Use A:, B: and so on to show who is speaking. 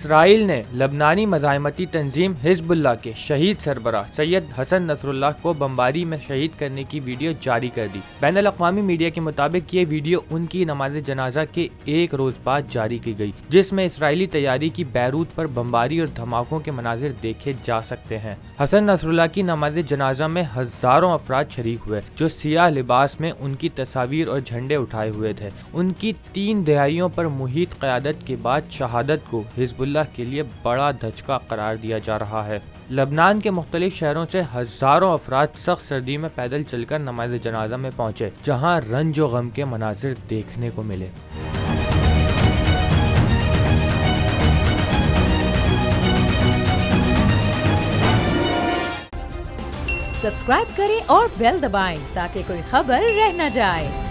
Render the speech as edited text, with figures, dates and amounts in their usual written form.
A: Israel ने लबनानी मज़ाहमती तंजीम Hezbollah के शहीद सरबराह सैयद हसन नसरुल्लाह को बमबारी में शहीद करने की वीडियो जारी कर दी। बैनुल अक़वामी मीडिया के मुताबिक ये वीडियो उनकी नमाज जनाजा के एक रोज बाद जारी की गई, जिसमें इसराइली तैयारी की बैरूत पर बमबारी और धमाकों के मनाजिर देखे जा सकते हैं। हसन नसरुल्लाह की नमाज जनाजा में हजारों अफराद शरीक हुए, जो सियाह लिबास में उनकी तस्वीर और झंडे उठाए हुए थे। उनकी 3 दहाइयों पर मुहित क़यादत के बाद शहादत को हिज़्बुल्लाह के लिए बड़ा धचका करार दिया जा रहा है। लबनान के मुख्तलिफ शहरों से हजारों अफराद सख्त सर्दी में पैदल चलकर नमाज जनाजा में पहुंचे, जहां रंज और गम के मनाजिर देखने को मिले।
B: सब्सक्राइब करें और बेल दबाएं ताकि कोई खबर रह न जाए।